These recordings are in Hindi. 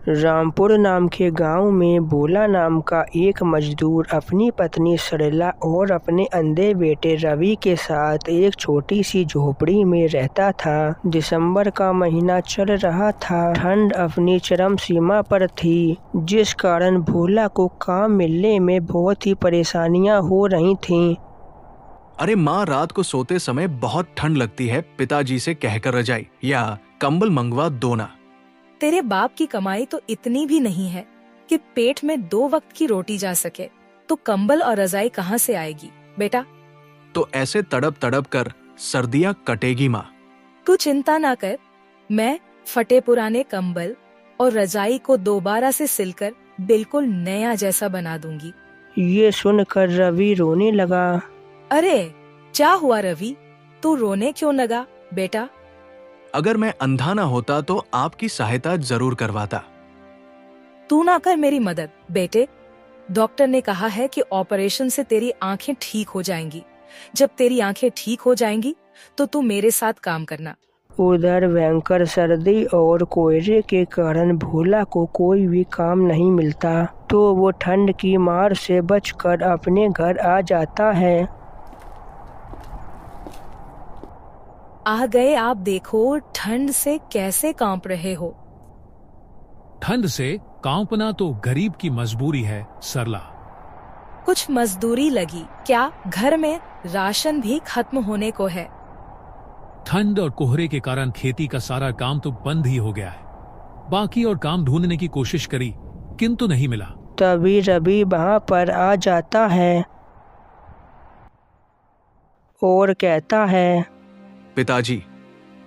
रामपुर नाम के गांव में भोला नाम का एक मजदूर अपनी पत्नी सरला और अपने अंधे बेटे रवि के साथ एक छोटी सी झोपड़ी में रहता था। दिसंबर का महीना चल रहा था। ठंड अपनी चरम सीमा पर थी, जिस कारण भोला को काम मिलने में बहुत ही परेशानियां हो रही थीं। अरे माँ, रात को सोते समय बहुत ठंड लगती है, पिताजी से कहकर रजाई या कंबल मंगवा दो ना। तेरे बाप की कमाई तो इतनी भी नहीं है कि पेट में 2 वक्त की रोटी जा सके, तो कंबल और रजाई कहाँ से आएगी बेटा? तो ऐसे तड़प तड़प कर सर्दियाँ कटेगी माँ। तू चिंता ना कर, मैं फटे पुराने कंबल और रजाई को दोबारा से सिलकर बिल्कुल नया जैसा बना दूंगी। ये सुनकर रवि रोने लगा। अरे क्या हुआ रवि, तू रोने क्यों लगा बेटा? अगर मैं अंधा ना होता तो आपकी सहायता जरूर करवाता। तू ना कर मेरी मदद बेटे। डॉक्टर ने कहा है कि ऑपरेशन से तेरी आंखें ठीक हो जाएंगी। जब तेरी आंखें ठीक हो जाएंगी तो तू मेरे साथ काम करना। उधर भयंकर सर्दी और कोहरे के कारण भोला को कोई भी काम नहीं मिलता, तो वो ठंड की मार से बचकर अपने घर आ जाता है। आ गए आप, देखो ठंड से कैसे कांप रहे हो। ठंड से कांपना तो गरीब की मजबूरी है सरला। कुछ मजदूरी लगी क्या? घर में राशन भी खत्म होने को है। ठंड और कोहरे के कारण खेती का सारा काम तो बंद ही हो गया है। बाकी और काम ढूंढने की कोशिश करी किंतु नहीं मिला। तभी रवि वहाँ पर आ जाता है और कहता है, पिताजी,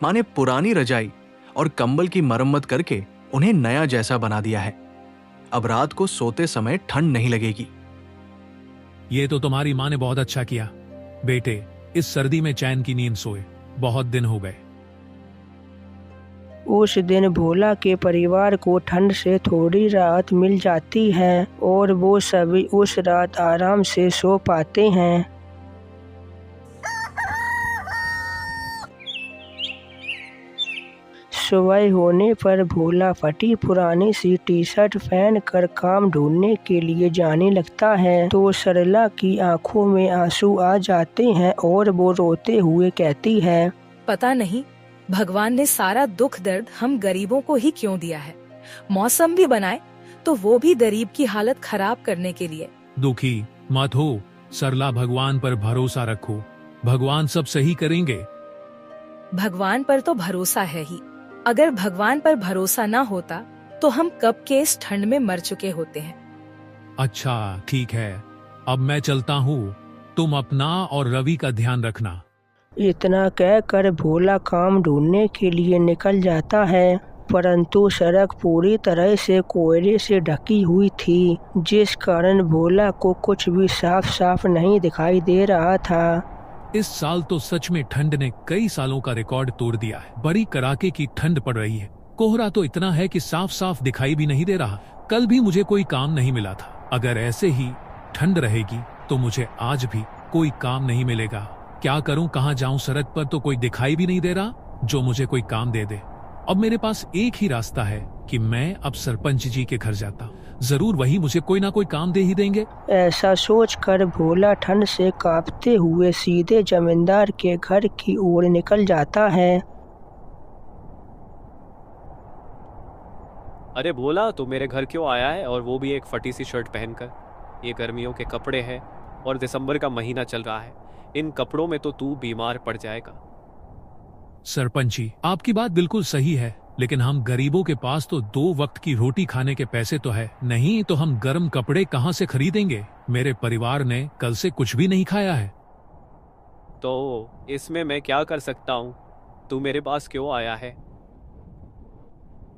माँ ने पुरानी रजाई और कंबल की मरम्मत करके उन्हें नया जैसा बना दिया है। अब रात को सोते समय ठंड नहीं लगेगी। ये तो तुम्हारी माँ ने बहुत अच्छा किया बेटे। इस सर्दी में चैन की नींद सोए, बहुत दिन हो गए। उस दिन भोला के परिवार को ठंड से थोड़ी राहत मिल जाती है और वो सभी उस रात आराम से सो पाते हैं। सुबह होने पर भोला फटी पुरानी सी टी-शर्ट पहनकर काम ढूंढने के लिए जाने लगता है, तो सरला की आंखों में आंसू आ जाते हैं और वो रोते हुए कहती है, पता नहीं भगवान ने सारा दुख दर्द हम गरीबों को ही क्यों दिया है। मौसम भी बनाए तो वो भी गरीब की हालत खराब करने के लिए। दुखी मत हो सरला, भगवान पर भरोसा रखो, भगवान सब सही करेंगे। भगवान पर तो भरोसा है ही। अगर भगवान पर भरोसा ना होता तो हम कब के इस ठंड में मर चुके होते हैं। अच्छा ठीक है, अब मैं चलता हूँ, तुम अपना और रवि का ध्यान रखना। इतना कहकर भोला काम ढूंढने के लिए निकल जाता है, परंतु सड़क पूरी तरह से कोहरे से ढकी हुई थी, जिस कारण भोला को कुछ भी साफ साफ नहीं दिखाई दे रहा था। इस साल तो सच में ठंड ने कई सालों का रिकॉर्ड तोड़ दिया है। बड़ी कड़ाके की ठंड पड़ रही है। कोहरा तो इतना है कि साफ साफ दिखाई भी नहीं दे रहा। कल भी मुझे कोई काम नहीं मिला था। अगर ऐसे ही ठंड रहेगी तो मुझे आज भी कोई काम नहीं मिलेगा। क्या करूं, कहां जाऊं? सड़क पर तो कोई दिखाई भी नहीं दे रहा जो मुझे कोई काम दे दे। अब मेरे पास एक ही रास्ता है कि मैं अब सरपंच जी के घर जाता। जरूर वही मुझे कोई ना कोई काम दे ही देंगे। ऐसा सोचकर भोला ठंड से कांपते हुए सीधे जमींदार के घर की ओर निकल जाता है। अरे भोला, तू मेरे घर क्यों आया है, और वो भी एक फटी सी शर्ट पहनकर? ये गर्मियों के कपड़े हैं और दिसंबर का महीना चल रहा है। इन कपड़ों में तो तू बीमार पड़ जाएगा। सरपंच जी, आपकी बात बिल्कुल सही है, लेकिन हम गरीबों के पास तो 2 वक्त की रोटी खाने के पैसे तो है नहीं, तो हम गर्म कपड़े कहां से खरीदेंगे? मेरे परिवार ने कल से कुछ भी नहीं खाया है। तो इसमें मैं क्या कर सकता हूँ? तू मेरे पास क्यों आया है?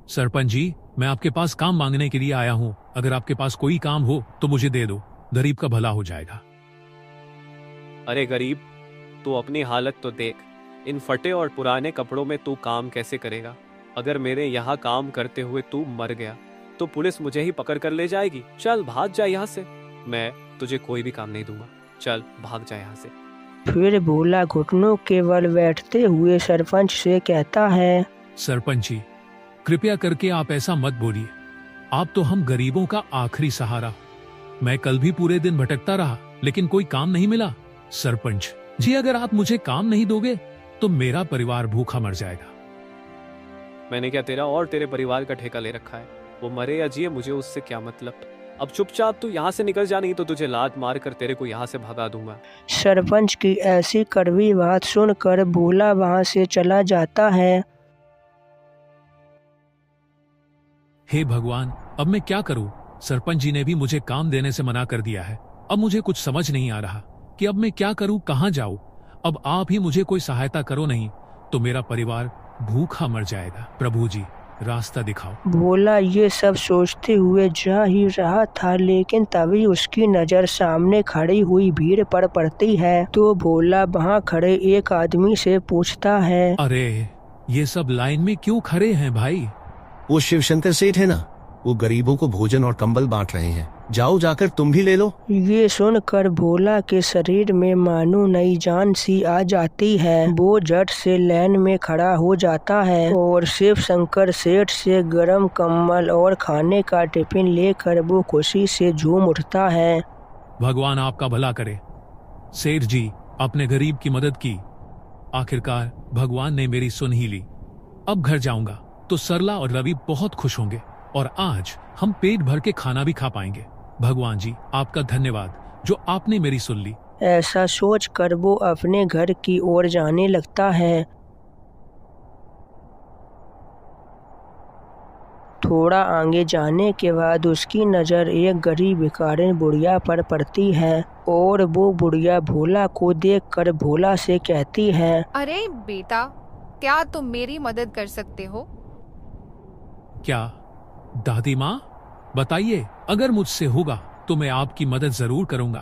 सरपंच जी, मैं आपके पास काम मांगने के लिए आया हूँ। अगर आपके पास कोई काम हो तो मुझे दे दो, गरीब का भला हो जाएगा। अरे गरीब, तू अपनी हालत तो देख। इन फटे और पुराने कपड़ों में तू काम कैसे करेगा? अगर मेरे यहाँ काम करते हुए तू मर गया तो पुलिस मुझे ही पकड़ कर ले जाएगी। चल भाग जा यहाँ से, मैं तुझे कोई भी काम नहीं दूंगा। चल भाग जा यहाँ से। फिर भोला घुटनों के बल बैठते हुए सरपंच से कहता है, सरपंच जी, कृपया करके आप ऐसा मत बोलिए। आप तो हम गरीबों का आखिरी सहारा। मैं कल भी पूरे दिन भटकता रहा लेकिन कोई काम नहीं मिला। सरपंच जी, अगर आप मुझे काम नहीं दोगे तो मेरा परिवार भूखा मर जाएगा। मैंने क्या तेरा और तेरे परिवार का ठेका ले रखा है? वो मरे या जिए मुझे उससे क्या मतलब। अब चुपचाप तू यहाँ से निकल जा, नहीं तो तुझे लात मार कर तेरे को यहाँ से भगा दूंगा। सरपंच की ऐसी कड़वी बात सुनकर भोला वहां से चला जाता है। हे भगवान, अब मैं क्या करूं? सरपंच जी ने भी मुझे काम देने से मना कर दिया है। अब मुझे कुछ समझ नहीं आ रहा कि अब मैं क्या करूं, कहां जाऊं। अब आप ही मुझे कोई सहायता करो, नहीं तो मेरा परिवार भूखा मर जाएगा। प्रभु जी, रास्ता दिखाओ। भोला ये सब सोचते हुए जा ही रहा था, लेकिन तभी उसकी नजर सामने खड़ी हुई भीड़ पर पड़ती है। तो भोला वहाँ खड़े एक आदमी से पूछता है, अरे ये सब लाइन में क्यों खड़े हैं भाई? वो शिवशंकर सेठ है ना, वो गरीबों को भोजन और कंबल बांट रहे हैं। जाओ, जाकर तुम भी ले लो। ये सुनकर भोला के शरीर में मानो नई जान सी आ जाती है। वो झट से लाइन में खड़ा हो जाता है और शिव शंकर सेठ से गरम कंबल और खाने का टिफिन लेकर वो खुशी से झूम उठता है। भगवान आपका भला करे। सेठ जी, अपने गरीब की मदद की। आखिरकार भगवान ने मेरी सुन ही ली। अब घर जाऊंगा तो सरला और रवि बहुत खुश होंगे और आज हम पेट भर के खाना भी खा पाएंगे। भगवान जी, आपका धन्यवाद जो आपने मेरी सुन ली। ऐसा सोचकर वो अपने घर की ओर जाने लगता है। थोड़ा आगे जाने के बाद उसकी नज़र एक गरीब भिखारिन बुढ़िया पर पड़ती है और वो बुढ़िया भोला को देखकर भोला से कहती है, अरे बेटा, क्या तुम मेरी मदद कर सकते हो? क्या दादी माँ? बताइए, अगर मुझसे होगा तो मैं आपकी मदद जरूर करूंगा।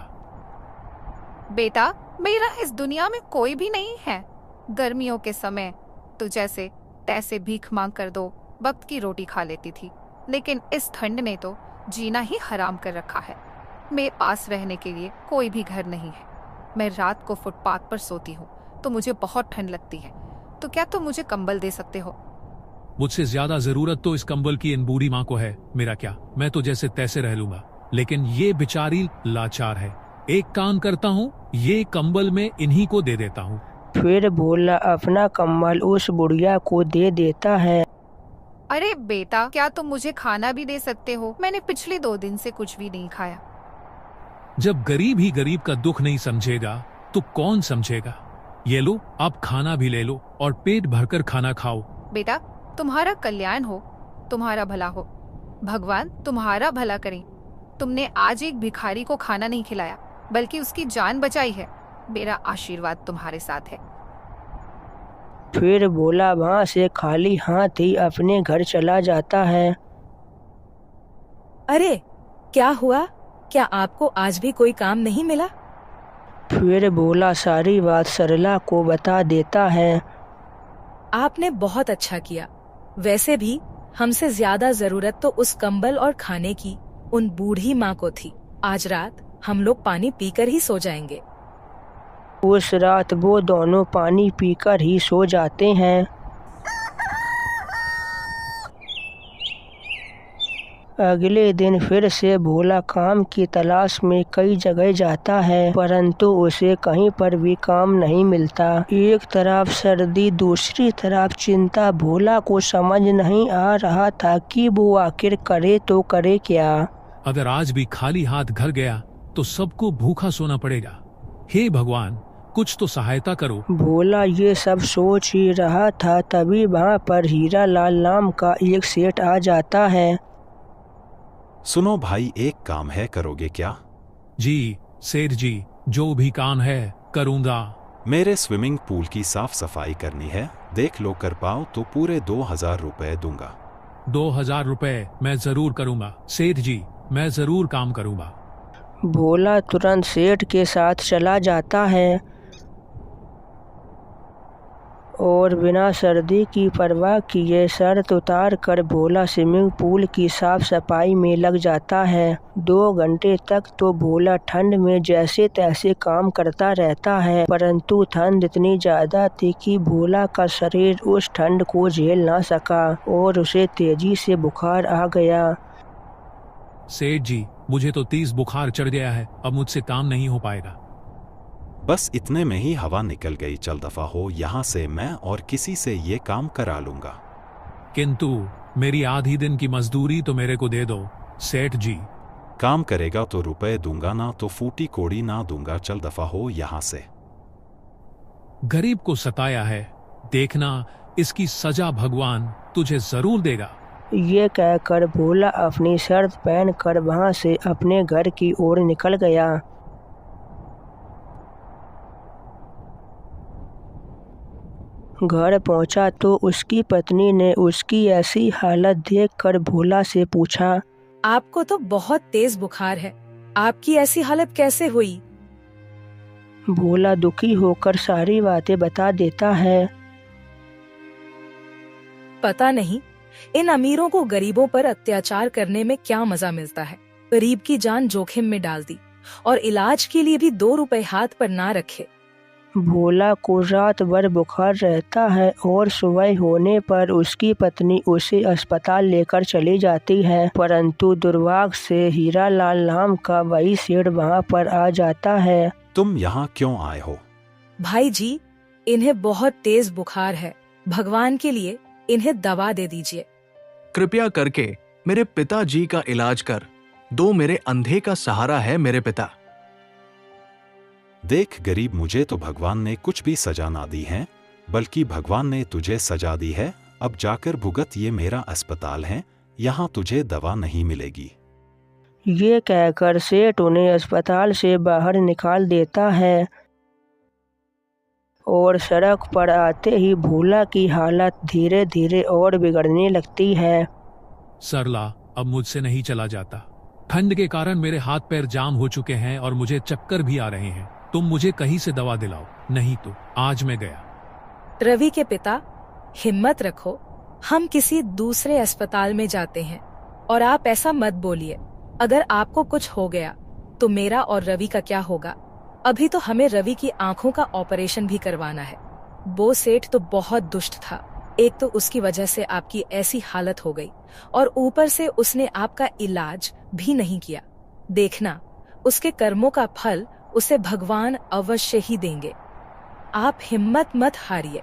बेटा, मेरा इस दुनिया में कोई भी नहीं है। गर्मियों के समय तो जैसे तैसे भीख मांग कर दो वक्त की रोटी खा लेती थी, लेकिन इस ठंड ने तो जीना ही हराम कर रखा है। मेरे पास रहने के लिए कोई भी घर नहीं है। मैं रात को फुटपाथ पर सोती हूँ तो मुझे बहुत ठंड लगती है। तो क्या तुम मुझे कंबल दे सकते हो? मुझसे ज्यादा जरूरत तो इस कंबल की इन बूढ़ी माँ को है। मेरा क्या, मैं तो जैसे तैसे रह लूंगा, लेकिन ये बेचारी लाचार है। एक काम करता हूँ, ये कंबल मैं इन्हीं को दे देता हूँ। फिर भोला अपना कंबल उस बुढ़िया को दे देता है। अरे बेटा, क्या तुम मुझे खाना भी दे सकते हो? मैंने पिछले 2 दिन से कुछ भी नहीं खाया। जब गरीब ही गरीब का दुख नहीं समझेगा तो कौन समझेगा? ये लो, आप खाना भी ले लो और पेट भरकर खाना खाओ। बेटा, तुम्हारा कल्याण हो, तुम्हारा भला हो। भगवान तुम्हारा भला करें। तुमने आज एक भिखारी को खाना नहीं खिलाया बल्कि उसकी जान बचाई है। मेरा आशीर्वाद तुम्हारे साथ है। फिर भोला वहाँ से खाली हाथ ही अपने घर चला जाता है। अरे क्या हुआ? क्या आपको आज भी कोई काम नहीं मिला? फिर भोला सारी बात सरला को बता देता है। आपने बहुत अच्छा किया। वैसे भी हमसे ज्यादा जरूरत तो उस कंबल और खाने की उन बूढ़ी माँ को थी। आज रात हम लोग पानी पीकर ही सो जाएंगे। उस रात वो दोनों पानी पीकर ही सो जाते हैं। अगले दिन फिर से भोला काम की तलाश में कई जगह जाता है, परंतु उसे कहीं पर भी काम नहीं मिलता। एक तरफ सर्दी, दूसरी तरफ चिंता। भोला को समझ नहीं आ रहा था कि वो आखिर करे तो करे क्या। अगर आज भी खाली हाथ घर गया तो सबको भूखा सोना पड़ेगा। हे भगवान, कुछ तो सहायता करो। भोला ये सब सोच ही रहा था, तभी वहाँ पर हीरा लाल नाम का एक सेठ आ जाता है। सुनो भाई, एक काम है, करोगे क्या? जी सेठ जी, जो भी काम है करूँगा। मेरे स्विमिंग पूल की साफ सफाई करनी है। देख लो, कर पाओ तो पूरे 2000 रुपए दूंगा। 2000 रुपए मैं जरूर करूँगा सेठ जी, मैं जरूर काम करूँगा। भोला तुरंत सेठ के साथ चला जाता है और बिना सर्दी की परवाह किए शर्त उतार कर भोला स्विमिंग पूल की साफ सफाई में लग जाता है। 2 घंटे तक तो भोला ठंड में जैसे तैसे काम करता रहता है, परंतु ठंड इतनी ज़्यादा थी कि भोला का शरीर उस ठंड को झेल ना सका और उसे तेजी से बुखार आ गया। सेठ जी, मुझे तो 30 बुखार चढ़ गया है, अब मुझसे काम नहीं हो पाएगा। बस इतने में ही हवा निकल गई। चल दफा हो यहाँ से, मैं और किसी से ये काम करा लूंगा। किंतु मेरी आधी दिन की मजदूरी तो मेरे को दे दो सेठ जी। काम करेगा तो रुपए दूंगा, ना तो फूटी कोड़ी ना दूंगा। चल दफा हो यहाँ से। गरीब को सताया है, देखना इसकी सजा भगवान तुझे जरूर देगा। ये कहकर भोला अपनी शर्ट पहनकर वहां से अपने घर की ओर निकल गया। घर पहुंचा तो उसकी पत्नी ने उसकी ऐसी हालत देखकर भोला से पूछा, आपको तो बहुत तेज बुखार है, आपकी ऐसी हालत कैसे हुई? भोला दुखी होकर सारी बातें बता देता है। पता नहीं इन अमीरों को गरीबों पर अत्याचार करने में क्या मजा मिलता है। गरीब की जान जोखिम में डाल दी और इलाज के लिए भी 2 रुपए हाथ पर ना रखे। भोला को रात भर बुखार रहता है और सुबह होने पर उसकी पत्नी उसे अस्पताल लेकर चली जाती है, परंतु दुर्भाग्य से हीरालाल नाम का वही सेठ वहां पर आ जाता है। तुम यहाँ क्यों आए हो? भाई जी, इन्हें बहुत तेज बुखार है, भगवान के लिए इन्हें दवा दे दीजिए। कृपया करके मेरे पिताजी का इलाज कर दो, मेरे अंधे का सहारा है मेरे पिता। देख गरीब, मुझे तो भगवान ने कुछ भी सजा ना दी है, बल्कि भगवान ने तुझे सजा दी है। अब जाकर भुगत, ये मेरा अस्पताल है, यहाँ तुझे दवा नहीं मिलेगी। ये कहकर सेठ उन्हें अस्पताल से बाहर निकाल देता है और सड़क पर आते ही भोला की हालत धीरे धीरे और बिगड़ने लगती है। सरला, अब मुझसे नहीं चला जाता। ठंड के कारण मेरे हाथ पैर जाम हो चुके हैं और मुझे चक्कर भी आ रहे हैं। तुम मुझे कहीं से दवा दिलाओ, नहीं तो आज मैं गया। रवि के पिता, हिम्मत रखो, हम किसी दूसरे अस्पताल में जाते हैं और आप ऐसा मत बोलिए। अगर आपको कुछ हो गया तो मेरा और रवि का क्या होगा? अभी तो हमें रवि की आंखों का ऑपरेशन भी करवाना है। वो सेठ तो बहुत दुष्ट था, एक तो उसकी वजह से आपकी ऐसी हालत हो गई और ऊपर से उसने आपका इलाज भी नहीं किया। देखना, उसके कर्मों का फल उसे भगवान अवश्य ही देंगे। आप हिम्मत मत हारिए,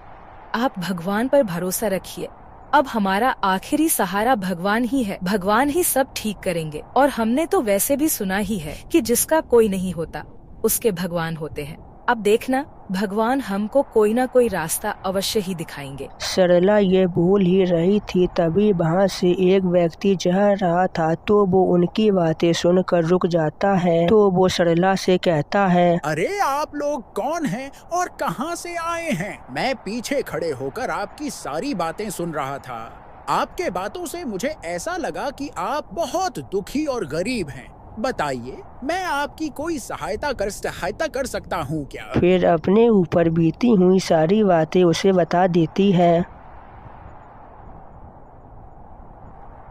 आप भगवान पर भरोसा रखिए। अब हमारा आखिरी सहारा भगवान ही है, भगवान ही सब ठीक करेंगे। और हमने तो वैसे भी सुना ही है कि जिसका कोई नहीं होता उसके भगवान होते हैं। अब देखना, भगवान हमको कोई ना कोई रास्ता अवश्य ही दिखाएंगे। सरला ये भूल ही रही थी, तभी वहाँ से एक व्यक्ति जा रहा था तो वो उनकी बातें सुनकर रुक जाता है। तो वो सरला से कहता है, अरे आप लोग कौन हैं और कहाँ से आए हैं? मैं पीछे खड़े होकर आपकी सारी बातें सुन रहा था। आपके बातों से मुझे ऐसा लगा कि आप बहुत दुखी और गरीब हैं। बताइए, मैं आपकी कोई सहायता कर सकता हूँ क्या? फिर अपने ऊपर बीती हुई सारी बातें उसे बता देती है।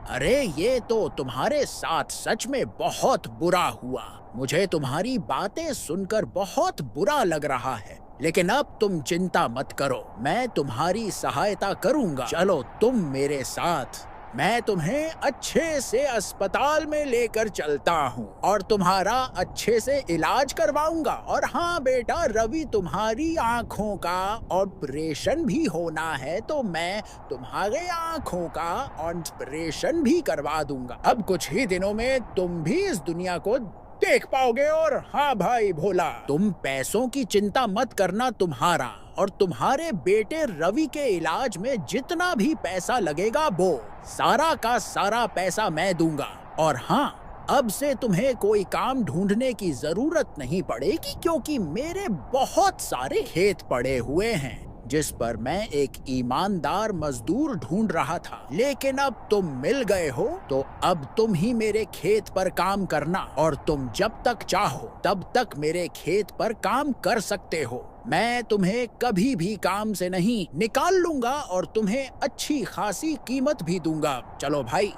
अरे ये तो तुम्हारे साथ सच में बहुत बुरा हुआ। मुझे तुम्हारी बातें सुनकर बहुत बुरा लग रहा है, लेकिन अब तुम चिंता मत करो, मैं तुम्हारी सहायता करूँगा। चलो तुम मेरे साथ, मैं तुम्हें अच्छे से अस्पताल में लेकर चलता हूँ और तुम्हारा अच्छे से इलाज करवाऊंगा। और हाँ बेटा, रवि, तुम्हारी आँखों का ऑपरेशन भी होना है तो मैं तुम्हारे आँखों का ऑपरेशन भी करवा दूंगा। अब कुछ ही दिनों में तुम भी इस दुनिया को देख पाओगे। और हाँ भाई भोला, तुम पैसों की चिंता मत करना। तुम्हारा और तुम्हारे बेटे रवि के इलाज में जितना भी पैसा लगेगा वो सारा का सारा पैसा मैं दूंगा। और हाँ, अब से तुम्हें कोई काम ढूंढने की जरूरत नहीं पड़ेगी, क्योंकि मेरे बहुत सारे खेत पड़े हुए हैं जिस पर मैं एक ईमानदार मजदूर ढूंढ रहा था। लेकिन अब तुम मिल गए हो तो अब तुम ही मेरे खेत पर काम करना, और तुम जब तक चाहो तब तक मेरे खेत पर काम कर सकते हो। मैं तुम्हें कभी भी काम से नहीं निकाल लूंगा और तुम्हें अच्छी खासी कीमत भी दूंगा। चलो भाई,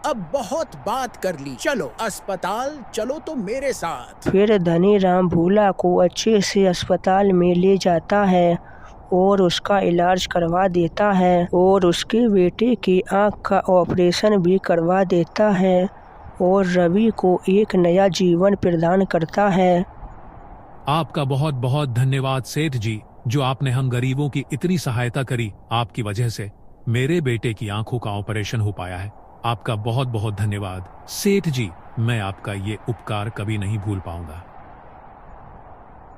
अब बहुत बात कर ली, चलो अस्पताल चलो तुम मेरे साथ। फिर धनीराम भोला को अच्छे से अस्पताल में ले जाता है और उसका इलाज करवा देता है और उसके बेटे की आंख का ऑपरेशन भी करवा देता है। और रवि को एक नया जीवन प्रदान करता है। आपका बहुत बहुत धन्यवाद सेठ जी, जो आपने हम गरीबों की इतनी सहायता करी। आपकी वजह से मेरे बेटे की आंखों का ऑपरेशन हो पाया है। आपका बहुत बहुत धन्यवाद सेठ जी, मैं आपका ये उपकार कभी नहीं भूल पाऊंगा।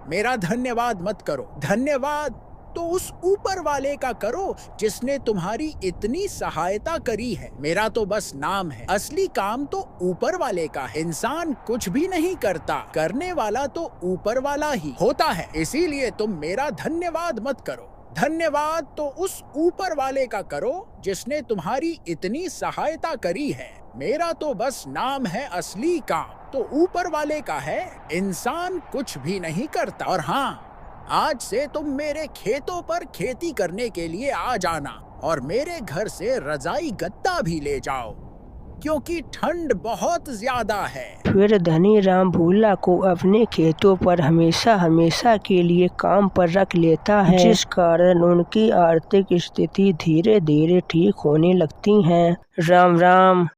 मेरा धन्यवाद मत करो, धन्यवाद तो उस ऊपर वाले का करो जिसने तुम्हारी इतनी सहायता करी है। मेरा तो बस नाम है, असली काम तो ऊपर वाले का है। इंसान कुछ भी नहीं करता, करने वाला तो ऊपर वाला ही होता है। इसीलिए तुम मेरा धन्यवाद मत करो, धन्यवाद तो उस ऊपर वाले का करो जिसने तुम्हारी इतनी सहायता करी है। मेरा तो बस नाम है, असली काम तो ऊपर वाले का है। इंसान कुछ भी नहीं करता। और हाँ, आज से तुम मेरे खेतों पर खेती करने के लिए आ जाना और मेरे घर से रजाई गद्दा भी ले जाओ, क्योंकि ठंड बहुत ज्यादा है। फिर धनी राम भोला को अपने खेतों पर हमेशा हमेशा के लिए काम पर रख लेता है, जिस कारण उनकी आर्थिक स्थिति धीरे धीरे ठीक होने लगती है। राम राम।